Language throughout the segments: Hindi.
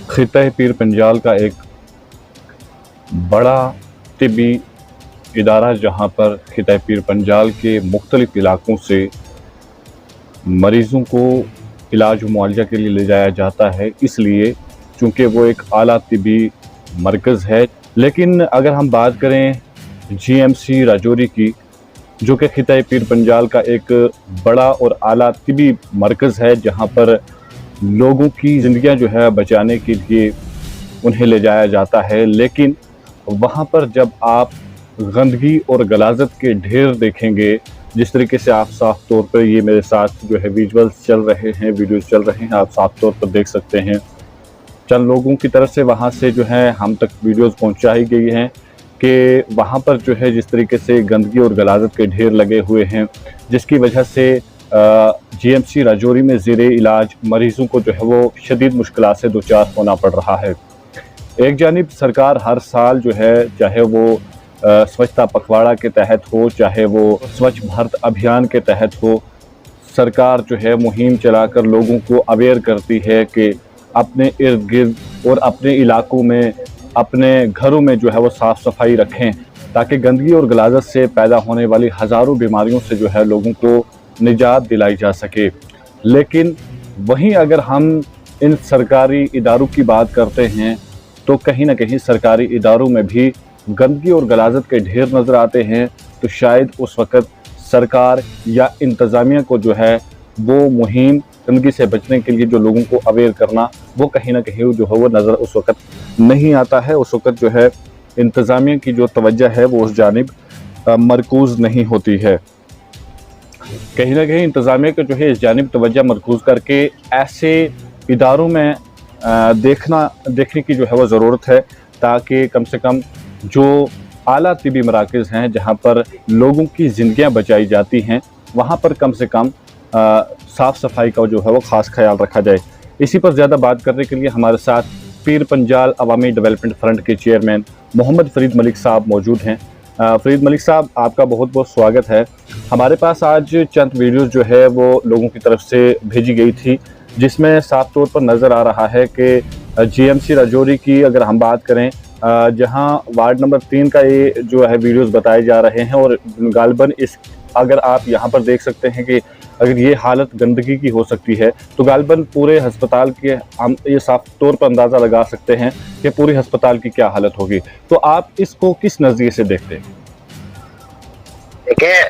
खिता पीर पंजाल का एक बड़ा तिब्बी इदारा, जहाँ पर खिता पीर पंजाल के मुख्तलिफ इलाकों से मरीज़ों को इलाज मुआवजा के लिए ले जाया जाता है, इसलिए चूँकि वो एक आला तिब्बी मरकज़ है। लेकिन अगर हम बात करें जीएमसी राजौरी की, जो कि खिता पीर पंजाल का एक बड़ा और आला तिब्बी मरकज़ है, जहाँ पर लोगों की ज़िंदगियाँ जो है बचाने के लिए उन्हें ले जाया जाता है। लेकिन वहाँ पर जब आप गंदगी और गलाजत के ढेर देखेंगे, जिस तरीके से आप साफ तौर पर, ये मेरे साथ जो है विजुअल्स चल रहे हैं, वीडियोस चल रहे हैं, आप साफ तौर पर देख सकते हैं। चंद लोगों की तरफ से वहाँ से जो है हम तक वीडियोस पहुँचाई गई हैं कि वहाँ पर जो है जिस तरीके से गंदगी और गलाजत के ढेर लगे हुए हैं, जिसकी वजह से जीएमसी राजौरी में ज़ेरे इलाज मरीज़ों को जो है वो शदीद मुश्किलात से दो चार होना पड़ रहा है। एक जानिब सरकार हर साल जो है, चाहे वो स्वच्छता पखवाड़ा के तहत हो, चाहे वो स्वच्छ भारत अभियान के तहत हो, सरकार जो है मुहिम चलाकर लोगों को अवेयर करती है कि अपने इर्द गिर्द और अपने इलाकों में, अपने घरों में जो है वो साफ़ सफाई रखें, ताकि गंदगी और गलाजत से पैदा होने वाली हज़ारों बीमारियों से जो है लोगों को निजात दिलाई जा सके। लेकिन वहीं अगर हम इन सरकारी इदारों की बात करते हैं तो कहीं ना कहीं सरकारी इदारों में भी गंदगी और गलाजत के ढेर नज़र आते हैं। तो शायद उस वक़्त सरकार या इंतज़ामिया को जो है वो मुहिम गंदगी से बचने के लिए जो लोगों को अवेयर करना, वो कहीं ना कहीं जो है वो नज़र उस वक़्त नहीं आता है। उस वक़्त जो है इंतज़ामिया की जो तवज्जो है वो उस जानिब मरकूज़ नहीं होती है। कहीं ना कहीं इंतज़ामिया को जो है इस जानिब तवज्जो मरकूज़ करके ऐसे इदारों में देखने की जो है वो ज़रूरत है, ताकि कम से कम जो आला तिब्बी मराकज़ हैं, जहाँ पर लोगों की ज़िंदगियाँ बचाई जाती हैं, वहाँ पर कम से कम साफ़ सफाई का जो है वो ख़ास ख्याल रखा जाए। इसी पर ज़्यादा बात करने के लिए हमारे साथ पीर पंजाल अवामी डेवलपमेंट फ्रंट के चेयरमैन मोहम्मद फ़रीद मलिक साहब मौजूद हैं। फ़रीद मलिक साहब, आपका बहुत बहुत स्वागत है। हमारे पास आज चंद वीडियोज़ जो है वो लोगों की तरफ से भेजी गई थी, जिसमें साफ तौर पर नज़र आ रहा है कि जीएमसी राजौरी की अगर हम बात करें, जहां वार्ड नंबर 3 का ये जो है वीडियोस बताए जा रहे हैं, और गालिबन इस अगर आप यहां पर देख सकते हैं कि अगर ये हालत गंदगी की हो सकती है तो गालिबन पूरे अस्पताल के हम ये साफ तौर पर अंदाज़ा लगा सकते हैं कि पूरे अस्पताल की क्या हालत होगी। तो आप इसको किस नज़रिए से देखते हैं? देखिए,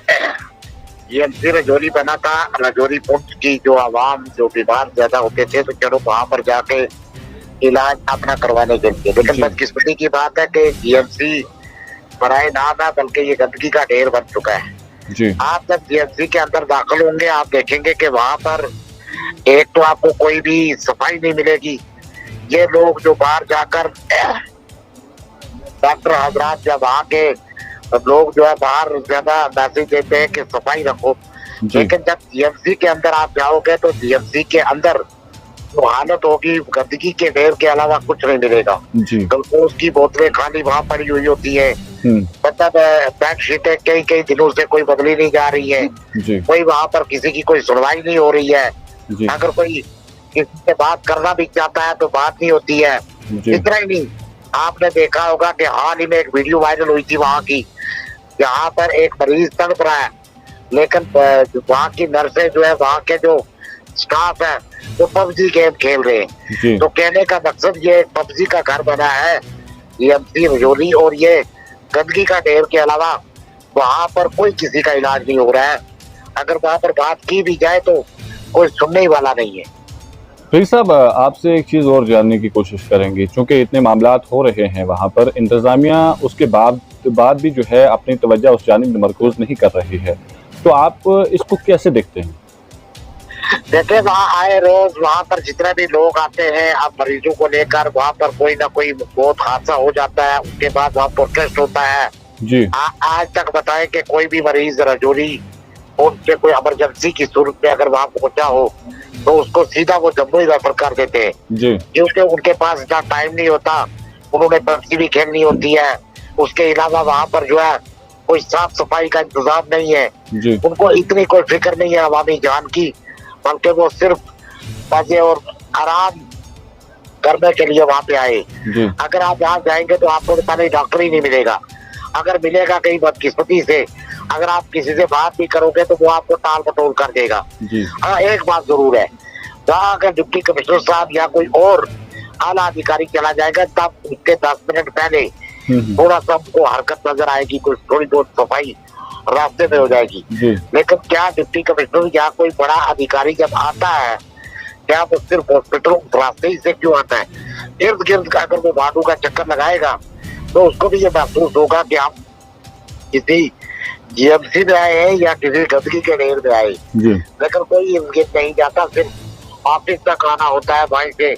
जीएमसी राजौरी बना था, राजौरी पुंछ की जो आवाम जो बीमार ज्यादा होते थे तो चलो वहां पर जाके इलाज अपना करवाने के लिए। लेकिन बदकिस्मती की बात है कि जीएमसी बराए नाम है, बल्कि ये गंदगी का ढेर बन चुका है जी। आप जब जीएमसी के अंदर दाखिल होंगे, आप देखेंगे कि वहां पर एक तो आपको कोई भी सफाई नहीं मिलेगी। ये लोग जो बाहर जाकर डॉक्टर हजरात जब वहाँ के लोग जो है बाहर ज्यादा मैसेज देते हैं कि सफाई रखो, लेकिन जब जीएमसी के अंदर आप जाओगे तो जीएमसी के अंदर जो हालत होगी, गंदगी के ढेर के अलावा कुछ नहीं मिलेगा। ग्लूकोज की बोतलें खाली वहाँ पड़ी हुई होती है, मतलब बेडशीटें कई दिनों से कोई बदली नहीं जा रही है, कोई वहाँ पर किसी की कोई सुनवाई नहीं हो रही है। अगर कोई किसी से बात करना भी चाहता है तो बात नहीं होती है। इतना ही नहीं, आपने देखा होगा कि हाल ही में एक वीडियो वायरल हुई थी वहाँ की, जहाँ पर एक मरीज तड़प रहा है, लेकिन वहाँ की नर्सें जो है, वहाँ के जो स्टाफ है, वो पबजी गेम खेल रहे हैं। तो कहने का मकसद ये पबजी का घर बना है जीएमसी राजौरी, और ये गंदगी का ढेर के अलावा वहाँ पर कोई किसी का इलाज नहीं हो रहा है। अगर वहाँ पर बात की भी जाए तो कोई सुनने वाला नहीं है। फिर साहब, आपसे एक चीज़ और जानने की कोशिश करेंगे, क्योंकि इतने मामलात हो रहे हैं वहाँ पर, इंतज़ामिया उसके बाद भी जो है अपनी तवज्जो उस जानिब मरकूज़ नहीं कर रही है, तो आप इसको कैसे देखते हैं? देखिए, वहाँ आए रोज वहाँ पर जितने भी लोग आते हैं अब मरीजों को लेकर, वहाँ पर कोई ना कोई बहुत हादसा हो जाता है, उसके बाद वहाँ प्रोटेस्ट होता है जी। आज तक बताए कि कोई भी मरीज राजौरी उनसे कोई इमरजेंसी की सूरत में अगर वहाँ पहुंचा हो तो उसको सीधा वो जम्मू ही रेफर कर देते हैं, क्योंकि उनके पास इतना टाइम नहीं होता, उन्होंने पबजी भी खेलनी होती है। उसके अलावा वहाँ पर जो है कोई साफ सफाई का इंतजाम नहीं है, उनको इतनी कोई फिक्र नहीं है अवामी जान की, बल्कि वो सिर्फ मजे और आराम करने के लिए वहाँ पे आए। जी अगर आप वहाँ जाएंगे तो आपको पता नहीं डॉक्टर ही नहीं मिलेगा। अगर मिलेगा कहीं बदकिस्मती से, अगर आप किसी से बात भी करोगे तो वो आपको टाल मटोल कर देगा। जी हाँ, एक बात जरूर है, वहाँ अगर डिप्टी कमिश्नर साहब या कोई और आला अधिकारी चला जाएगा तब उसके 10 मिनट पहले थोड़ा सा हमको हरकत नजर आएगी, कुछ थोड़ी बहुत सफाई रास्ते में हो जाएगी। जी लेकिन क्या डिप्टी कमिश्नर या कोई बड़ा अधिकारी जब आता है, क्या वो सिर्फ हॉस्पिटल रास्ते ही से क्यों आता है? इर्द गिर्द का अगर वो भाडू का चक्कर लगाएगा तो उसको भी ये महसूस होगा कि हम किसी जीएमसी में आए हैं या किसी गंदगी के ढेर में आए। जी लेकिन कोई इर्द गिर्द नहीं जाता, सिर्फ ऑफिस तक आना होता है, वहीं से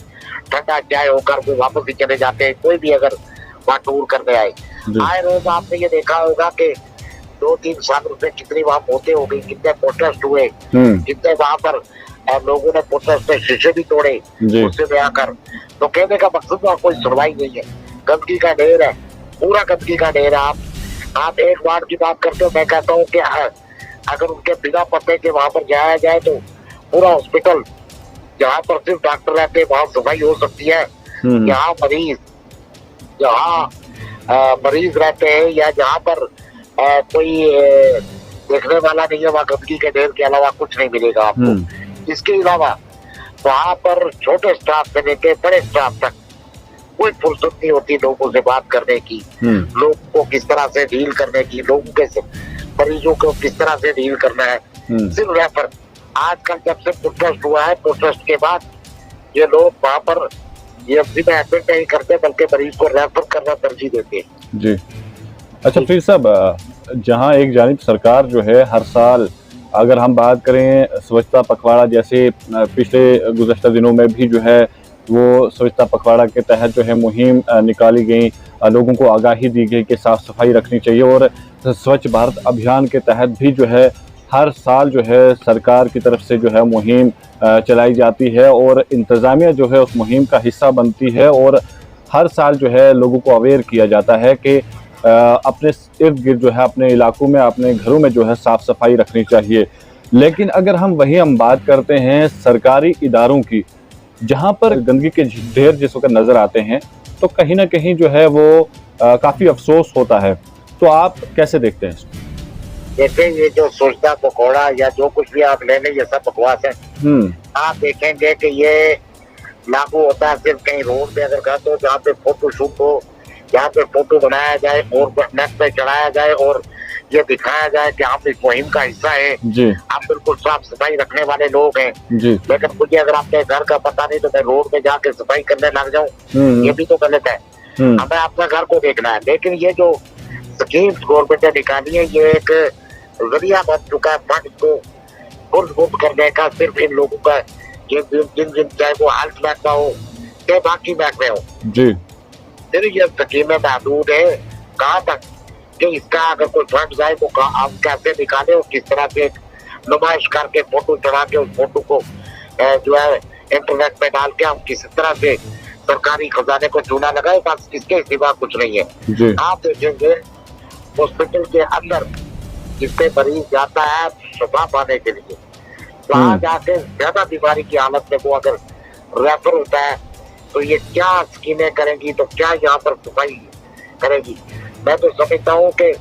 ठंडा चाय होकर वो वापस ही चले जाते हैं। कोई भी अगर वहाँ टूर करने आए, आए रोज आपने ये देखा होगा कि 2-3 साल से कितनी वहाँ मौतें हो गई, कितने प्रोटेस्ट हुए, कितने वहाँ पर लोगों ने प्रोटेस्ट में शीशे भी तोड़े गुस्से में आकर। तो कहने का मकसद वहाँ कोई सुनवाई नहीं है, गंदगी का ढेर है, पूरा गंदगी का ढेर है। आप एक वार्ड की बात करते हो, मैं कहता हूँ कि अगर उनके बिना पते के वहाँ पर जाया जाए तो पूरा हॉस्पिटल जहाँ पर सिर्फ डॉक्टर रहते हैं वहाँ सफाई हो सकती है। जहाँ मरीज रहते हैं या जहाँ पर कोई देखने वाला नहीं है, वहाँ गंदगी के ढेर के अलावा कुछ नहीं मिलेगा आपको। इसके अलावा वहाँ पर छोटे स्टाफ से लेके बड़े स्टाफ तक कोई फुर्सत नहीं होती लोगों से बात करने की, लोगों को किस तरह से डील करने की, लोगों के मरीजों को किस तरह से डील करना है। सिर्फ रेफर, आजकल जब से प्रोटेस्ट हुआ है, प्रोटेस्ट के बाद ये लोग वहाँ पर जीएमसी में एडमिट नहीं करते बल्कि मरीज को रेफर करना तरजीह देते हैं। जी अच्छा फिर साहब, जहाँ एक जानिब सरकार जो है हर साल, अगर हम बात करें स्वच्छता पखवाड़ा, जैसे पिछले गुज़श्ता दिनों में भी जो है वो स्वच्छता पखवाड़ा के तहत जो है मुहिम निकाली गई, लोगों को आगाही दी गई कि साफ़ सफाई रखनी चाहिए, और स्वच्छ भारत अभियान के तहत भी जो है हर साल जो है सरकार की तरफ से जो है मुहिम चलाई जाती है और इंतज़ामिया जो है उस मुहिम का हिस्सा बनती है, और हर साल जो है लोगों को अवेयर किया जाता है कि अपने इर्द गिर्द जो है अपने इलाकों में, अपने घरों में जो है साफ़ सफाई रखनी चाहिए। लेकिन अगर हम बात करते हैं सरकारी इदारों की, जहां पर गंदगी के ढेर जिस वक्त नज़र आते हैं, तो कहीं ना कहीं जो है वो काफ़ी अफसोस होता है। तो आप कैसे देखते हैं? जैसे ये जो स्वच्छता पकौड़ा या जो कुछ भी आप ले लें, ये सब बकवास है। आप देखेंगे कि ये लागू होता है सिर्फ कहीं रोड पे अगर गलत हो, जहाँ पे फोटो शूट हो, जहाँ पे फोटो बनाया जाए और नेट पे चढ़ाया जाए और ये दिखाया जाए कि आप इस मुहिम का हिस्सा है, आप बिल्कुल साफ सफाई रखने वाले लोग हैं। लेकिन मुझे अगर आपके घर का पता नहीं तो मैं रोड पे जाके सफाई करने लग जाऊँ, ये भी तो गलत है। हमें अपने घर को देखना है। लेकिन ये जो स्कीम्स गवर्नमेंट ने निकाली है, ये एक जरिया बन चुका है फंड को फुर्द करने का, सिर्फ इन लोगों का जिन चाहे वो हेल्थ महकमा हो चाहे बाकी महकमे हो, फिर ये स्कीमें महदूद है। कहाँ तक कि इसका अगर कोई फंड जाए तो हम कैसे निकाले और किस तरह से नुमाइश करके फोटो चढ़ा के उस फोटो को जो है इंटरनेट पे डाल के हम किसी तरह से सरकारी खजाने को चूना लगाए, बस इसके सिवा कुछ नहीं है। आप देखेंगे हॉस्पिटल के अंदर जिससे मरीज जाता है शफा पाने के लिए, वहाँ जाके ज्यादा बीमारी की हालत में वो अगर रेफर होता है तो ये क्या स्कीमें करेंगी, तो क्या यहाँ पर सफाई करेगी। मैं तो समझता हूँ कि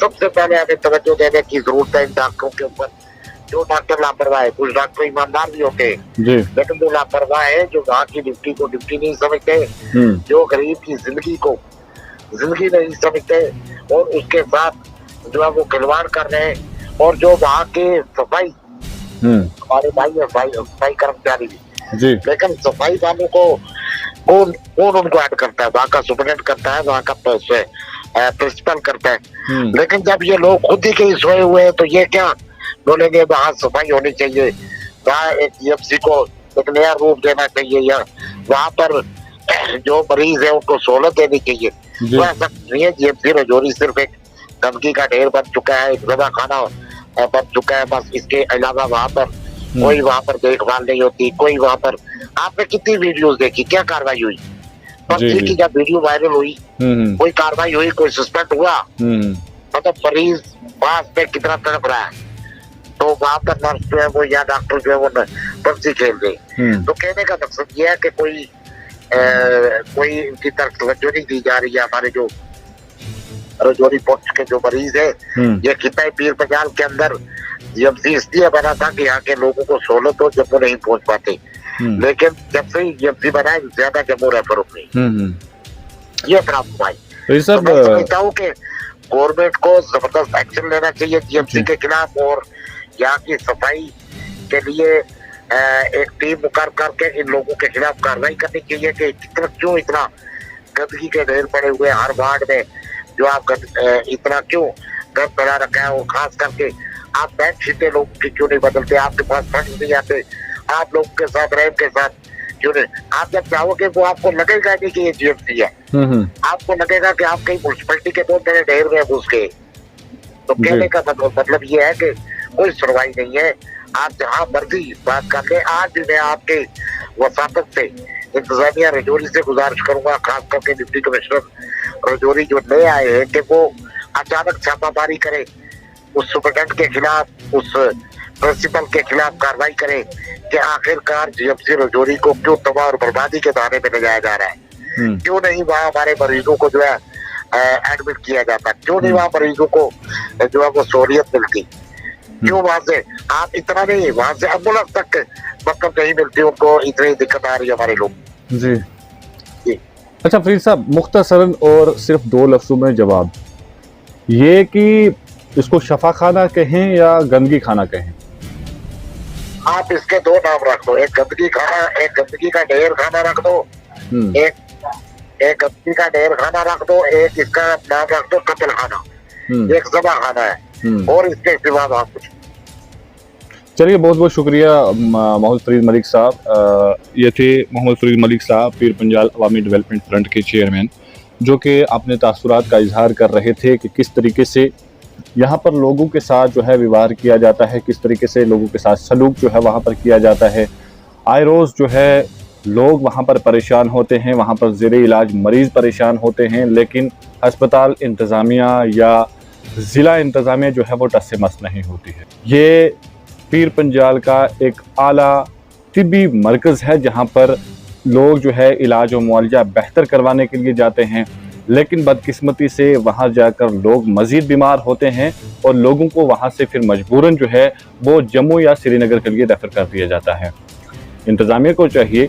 सबसे पहले हमें तवज्जो देने की जरूरत है इन डॉक्टरों के ऊपर। जो डॉक्टर लापरवाह है, कुछ डॉक्टर ईमानदार भी होते हैं, लेकिन जो लापरवाह है, जो वहाँ की ड्यूटी को ड्यूटी नहीं समझते, जो गरीब की जिंदगी को जिंदगी नहीं समझते और उसके साथ जो है वो खिलवाड़ कर रहे हैं, और जो वहाँ के सफाई हमारे भाई है, सफाई कर्मचारी भी, लेकिन सफाई वालों को कौन उनको ऐड करता है? वहाँ का सुपरडेंट करता है, वहाँ का प्रिंसिपल करता है। लेकिन जब ये लोग खुद ही कहीं सोए हुए हैं तो ये क्या बोलेंगे वहाँ सफाई होनी चाहिए, वहाँ एक जीएमसी को एक नया रूप देना चाहिए, या वहाँ पर जो मरीज है उनको सहूलत देनी चाहिए। तो ऐसा नहीं है। जीएमसी रजौरी सिर्फ एक गंदगी का ढेर बन चुका है, एक दवा खाना बन चुका है, बस इसके अलावा वहाँ पर कोई वहाँ पर देखभाल नहीं होती, कोई वहाँ पर। आपने कितनी वीडियोस देखी, क्या कार्रवाई हुई? पर्ची की जब वीडियो वायरल हुई कोई कार्रवाई हुई, कोई सस्पेंड हुआ? मतलब मरीज पास में कितना तड़प रहा है, तो वहाँ पर नर्स जो है वो या डॉक्टर जो है वो पर्ची खेल गई। तो कहने का मकसद ये है कि कोई कोई इनकी तरफ तवज्जो नहीं दी जा रही है। हमारे जो रजौरी पहुंच के जो मरीज है, ये खिताई पीर पंजाल के अंदर जीएमसी इसलिए बना था कि यहाँ के लोगों को सहूलत हो जब वो नहीं पहुंच पाते, लेकिन जब से जीएमसी बना है ज्यादा जम्मू रेफर हो गई। ये प्रॉब्लम आई। तो मैं समझता हूँ कि गवर्नमेंट को जबरदस्त एक्शन लेना चाहिए जीएमसी के खिलाफ, और यहाँ की सफाई के लिए एक टीम मुकर करके इन लोगों के खिलाफ कार्रवाई करनी चाहिए कि क्यों इतना गंदगी के ढेर पड़े हुए हर वार्ड में, जो आप इतना क्यों गंद फैला रखा है। और खास करके आप बेड शीटें लोगों की क्यों नहीं बदलते, आपके पास फंड नहीं आते, आप लोगों के साथ रैम के साथ क्यों नहीं। आप जब चाहोगे वो आपको लगेगा नहीं कि ये जीएमसी है, आपको लगेगा कि आप कहीं म्यूनसिपैलिटी के बहुत बड़े ढेर में घुस गए। तो कहने का मतलब ये है कि कोई सुनवाई नहीं है। आप जहाँ मर्जी बात कर ले। आज भी मैं आपके वसाकत से इंतजामिया रजौरी से गुजारिश करूंगा, खास करके डिप्टी कमिश्नर रजौरी जो नए आए हैं, कि वो अचानक छापामारी करे, उस सुपरटेंडेंट के खिलाफ, उस प्रिंसिपल के खिलाफ कार्रवाई करे कि आखिरकार जीएमसी रजौरी को क्यों तबाह और बर्बादी के दायरे में ले जाया जा रहा है। क्यों नहीं वहाँ हमारे मरीजों को जो है एडमिट किया जाता, क्यों नहीं वहाँ मरीजों को जो है वो सहूलियत मिलती, क्यों वहाँ से आप इतना नहीं, वहाँ से एम्बुलेंस तक मतलब नहीं मिलती उनको, इतनी दिक्कत आ रही है हमारे लोग जी। अच्छा फरीद साहब, मुख्तसरन और सिर्फ 2 लफ्जों में जवाब, ये कि इसको शफा खाना कहें या गंदगी खाना कहें? आप इसके 2 नाम रख दो, एक गंदगी खाना, एक गंदगी का ढेर खाना रख दो, एक गंदगी का ढेर खाना रख दो, एक इसका नाम रख दो कत्ल खाना, एक ज़बह खाना है, और इसके सिवा आप कुछ। चलिए, बहुत बहुत शुक्रिया मोहम्मद फरीद मलिक साहब। ये थे मोहम्मद फरीद मलिक साहब, पीर पंजाल अवामी डेवलपमेंट फ्रंट के चेयरमैन, जो कि अपने तासुरात का इजहार कर रहे थे कि किस तरीके से यहाँ पर लोगों के साथ जो है व्यवहार किया जाता है, किस तरीके से लोगों के साथ सलूक जो है वहाँ पर किया जाता है। आए रोज़ जो है लोग वहाँ पर परेशान होते हैं, वहाँ पर ज़ेरे इलाज मरीज़ परेशान होते हैं, लेकिन अस्पताल इंतज़ामिया या ज़िला इंतज़ामिया जो है वो टस से मस नहीं होती है। ये पीर पंजाल का एक आला तिब्बी मरकज़ है जहाँ पर लोग जो है इलाज और मुआवजा बेहतर करवाने के लिए जाते हैं, लेकिन बदकिस्मती से वहाँ जाकर लोग मज़ीद बीमार होते हैं और लोगों को वहाँ से फिर मजबूरन जो है वो जम्मू या श्रीनगर के लिए रेफ़र कर दिया जाता है। इंतज़ामिया को चाहिए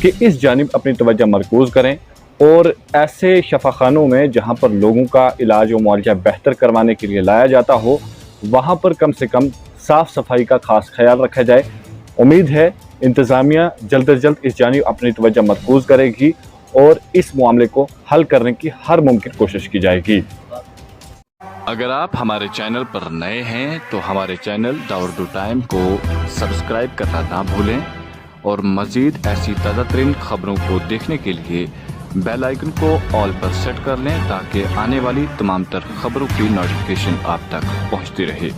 कि इस जानिब अपनी तवज्जो मरकूज़ करें और ऐसे शफाखानों में जहाँ पर लोगों का इलाज और मुआवजा बेहतर करवाने के लिए लाया जाता हो, वहाँ पर कम से कम साफ़ सफाई का खास ख्याल रखा जाए। उम्मीद है इंतज़ामिया जल्द अज जल्द इस जानिब अपनी तवज्जो मरकूज़ करेगी और इस मामले को हल करने की हर मुमकिन कोशिश की जाएगी। अगर आप हमारे चैनल पर नए हैं तो हमारे चैनल द उर्दू टाइम को सब्सक्राइब करना ना भूलें और मज़ीद ऐसी ताज़ा तरीन खबरों को देखने के लिए बेल आइकन को ऑल पर सेट कर लें ताकि आने वाली तमाम तर खबरों की नोटिफिकेशन आप तक पहुंचती रहे।